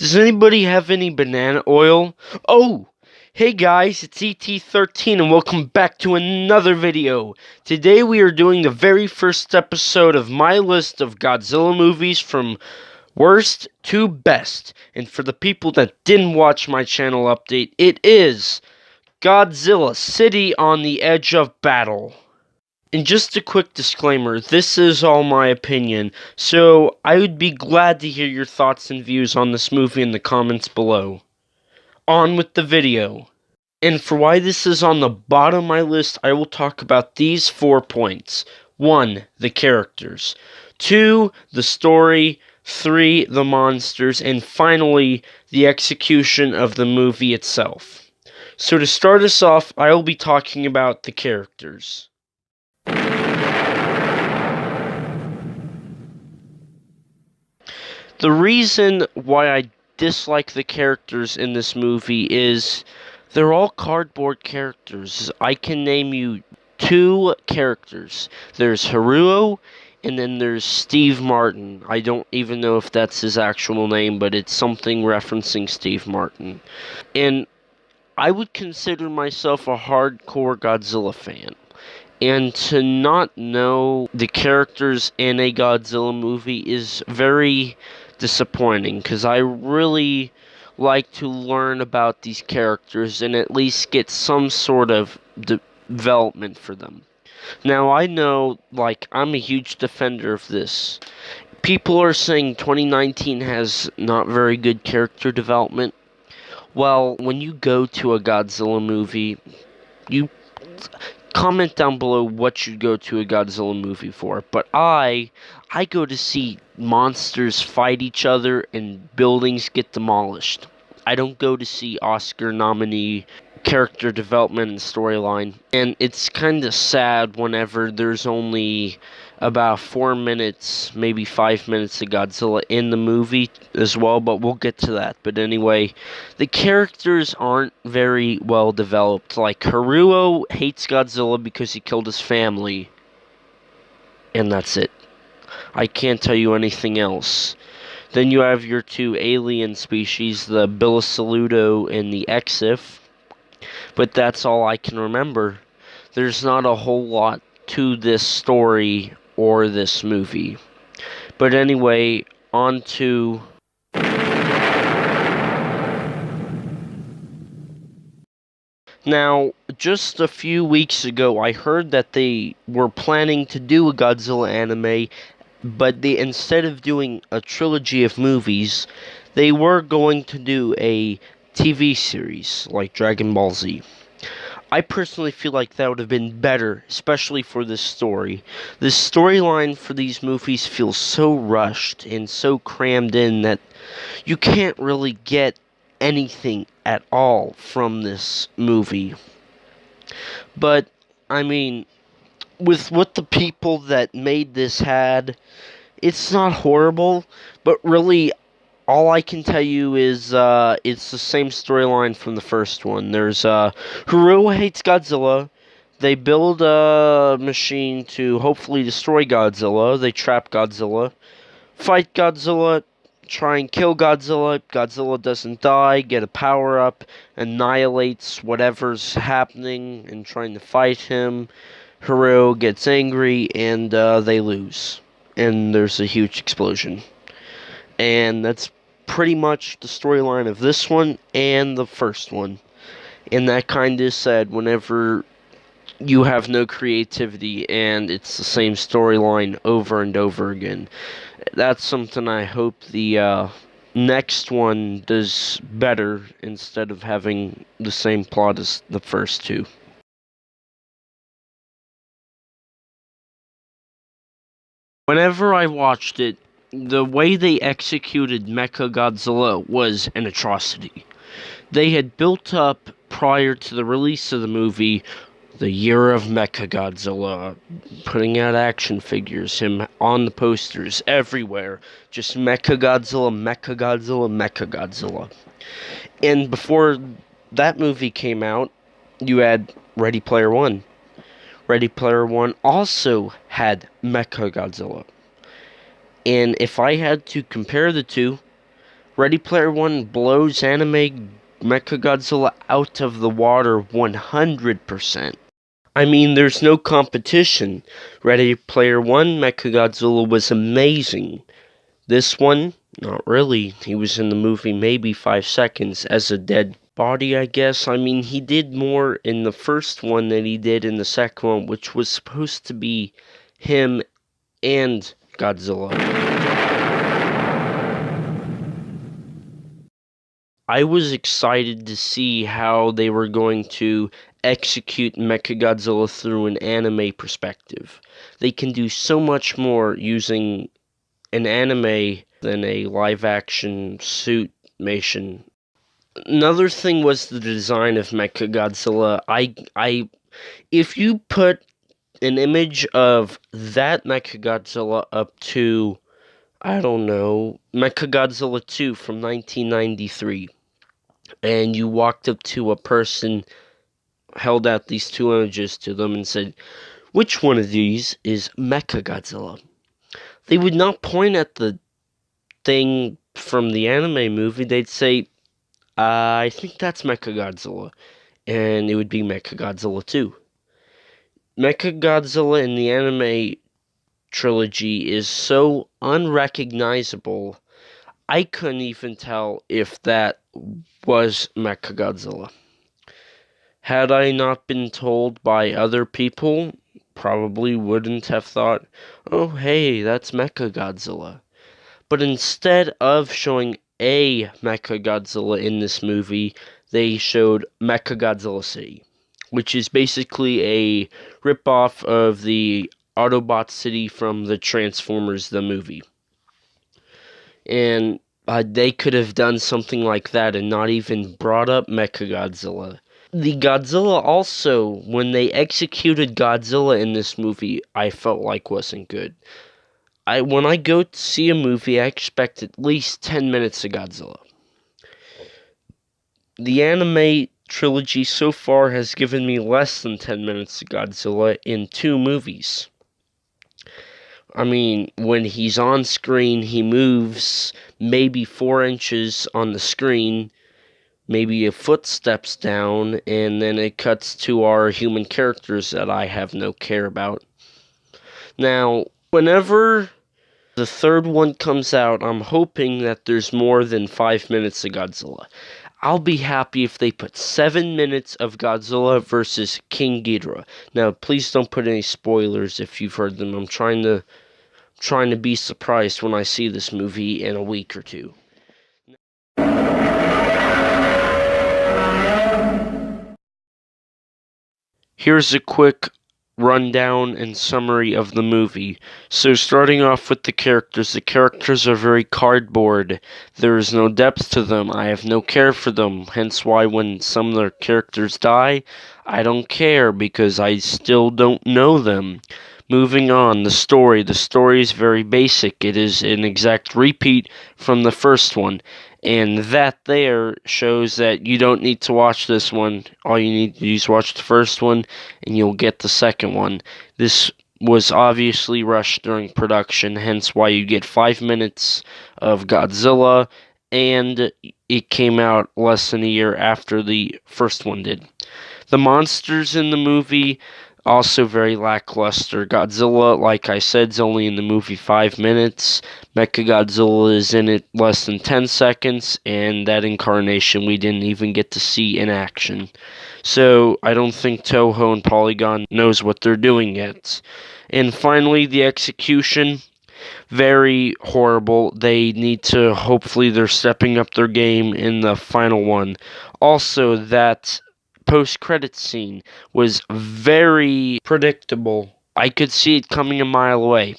Does anybody have any banana oil? Oh! Hey guys, it's ET13 and welcome back to another video. Today we are doing the very first episode of my list of Godzilla movies from worst to best. And for the people that didn't watch my channel update, it is Godzilla City on the Edge of Battle. And just a quick disclaimer, this is all my opinion, so I would be glad to hear your thoughts and views on this movie in the comments below. On with the video. And for why this is on the bottom of my list, I will talk about these 4 points. 1. The characters. 2. The story. 3. The monsters. And finally, the execution of the movie itself. So to start us off, I will be talking about the characters. The reason why I dislike the characters in this movie is they're all cardboard characters. I can name you 2 characters. There's Haruo, and then there's Steve Martin. I don't even know if that's his actual name, but it's something referencing Steve Martin. And I would consider myself a hardcore Godzilla fan. And to not know the characters in a Godzilla movie is very disappointing, because I really like to learn about these characters and at least get some sort of development for them. Now, I know, I'm a huge defender of this. People are saying 2019 has not very good character development. Well, when you go to a Godzilla movie, you comment down below what you'd go to a Godzilla movie for. But I go to see monsters fight each other and buildings get demolished. I don't go to see Oscar nominee character development and storyline. And it's kind of sad whenever there's only about 4 minutes, maybe 5 minutes of Godzilla in the movie as well, but we'll get to that. But anyway, the characters aren't very well developed. Like, Haruo hates Godzilla because he killed his family, and that's it. I can't tell you anything else. Then you have your 2 alien species, the Bilisaludo and the Exif, but that's all I can remember. There's not a whole lot to this story or this movie. But anyway, on to now, just a few weeks ago, I heard that they were planning to do a Godzilla anime, but instead of doing a trilogy of movies, they were going to do a TV series like Dragon Ball Z. I personally feel like that would have been better, especially for this story. The storyline for these movies feels so rushed and so crammed in that you can't really get anything at all from this movie. But, I mean, with what the people that made this had, it's not horrible, but really, all I can tell you is, it's the same storyline from the first one. There's, Haruo hates Godzilla. They build a machine to hopefully destroy Godzilla. They trap Godzilla. Fight Godzilla. Try and kill Godzilla. Godzilla doesn't die. Get a power-up. Annihilates whatever's happening and trying to fight him. Haruo gets angry, and, they lose. And there's a huge explosion. And that's pretty much the storyline of this one and the first one. And that kind of sad whenever you have no creativity and it's the same storyline over and over again. That's something I hope the next one does better instead of having the same plot as the first 2. Whenever I watched it, the way they executed Mechagodzilla was an atrocity. They had built up, prior to the release of the movie, the year of Mechagodzilla, putting out action figures, him on the posters, everywhere. Just Mechagodzilla, Mechagodzilla, Mechagodzilla. And before that movie came out, you had Ready Player One. Ready Player One also had Mechagodzilla. And if I had to compare the two, Ready Player One blows anime Mechagodzilla out of the water 100%. I mean, there's no competition. Ready Player One Mechagodzilla was amazing. This one, not really. He was in the movie maybe 5 seconds as a dead body, I guess. I mean, he did more in the first one than he did in the second one, which was supposed to be him and Godzilla. I was excited to see how they were going to execute Mechagodzilla through an anime perspective. They can do so much more using an anime than a live action suitmation. Another thing was the design of Mechagodzilla. If you put an image of that Mechagodzilla up to, I don't know, Mechagodzilla 2 from 1993, and you walked up to a person, held out these two images to them, and said, which one of these is Mechagodzilla? They would not point at the thing from the anime movie. They'd say, I think that's Mechagodzilla, and it would be Mechagodzilla 2. Mechagodzilla in the anime trilogy is so unrecognizable, I couldn't even tell if that was Mechagodzilla. Had I not been told by other people, probably wouldn't have thought, oh hey, that's Mechagodzilla. But instead of showing a Mechagodzilla in this movie, they showed Mechagodzilla City, which is basically a ripoff of the Autobot City from the Transformers the movie. And they could have done something like that and not even brought up Mechagodzilla. The Godzilla also, when they executed Godzilla in this movie, I felt like wasn't good. When I go to see a movie, I expect at least 10 minutes of Godzilla. The anime trilogy so far has given me less than 10 minutes of Godzilla in 2 movies. I mean, when he's on screen, he moves maybe 4 inches on the screen, maybe a foot steps down, and then it cuts to our human characters that I have no care about. Now, whenever the third one comes out, I'm hoping that there's more than 5 minutes of Godzilla. I'll be happy if they put 7 minutes of Godzilla versus King Ghidorah. Now, please don't put any spoilers if you've heard them. I'm trying to be surprised when I see this movie in a week or two. Here's a quick rundown and summary of the movie. So starting off with the characters are very cardboard. There is no depth to them. I have no care for them. Hence why when some of their characters die, I don't care because I still don't know them. Moving on, the story. The story is very basic. It is an exact repeat from the first one. And that there shows that you don't need to watch this one. All you need to do is watch the first one, and you'll get the second one. This was obviously rushed during production, hence why you get 5 minutes of Godzilla, and it came out less than a year after the first one did. The monsters in the movie, also very lackluster. Godzilla, like I said, is only in the movie 5 minutes. Mechagodzilla is in it less than 10 seconds, and that incarnation we didn't even get to see in action. So I don't think Toho and Polygon knows what they're doing yet. And finally, the execution, very horrible. They need to, hopefully they're stepping up their game in the final one. Also, that post-credit scene was very predictable. I could see it coming a mile away.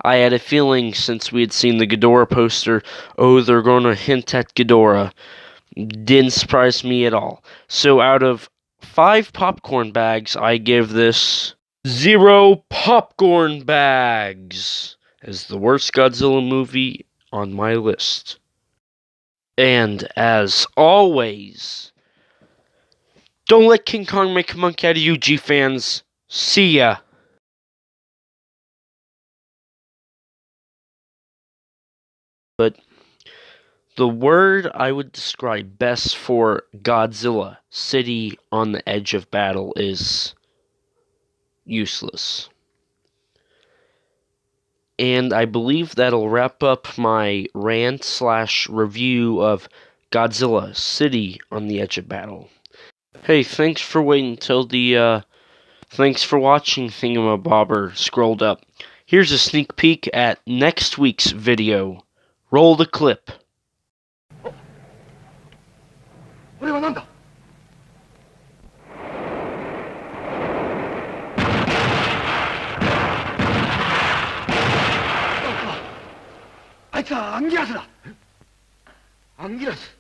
I had a feeling since we had seen the Ghidorah poster, oh, they're going to hint at Ghidorah. Didn't surprise me at all. So out of 5 popcorn bags, I give this 0 popcorn bags as the worst Godzilla movie on my list. And as always, don't let King Kong make a monkey out of you, G-fans. See ya. But The word I would describe best for Godzilla, City on the Edge of Battle, is useless. And I believe that'll wrap up my rant/review of Godzilla, City on the Edge of Battle. Hey, thanks for waiting until thanks for watching Thingamabobber scrolled up. Here's a sneak peek at next week's video. Roll the clip. これは何だ。あいつはアンギラスだ。アンギラス。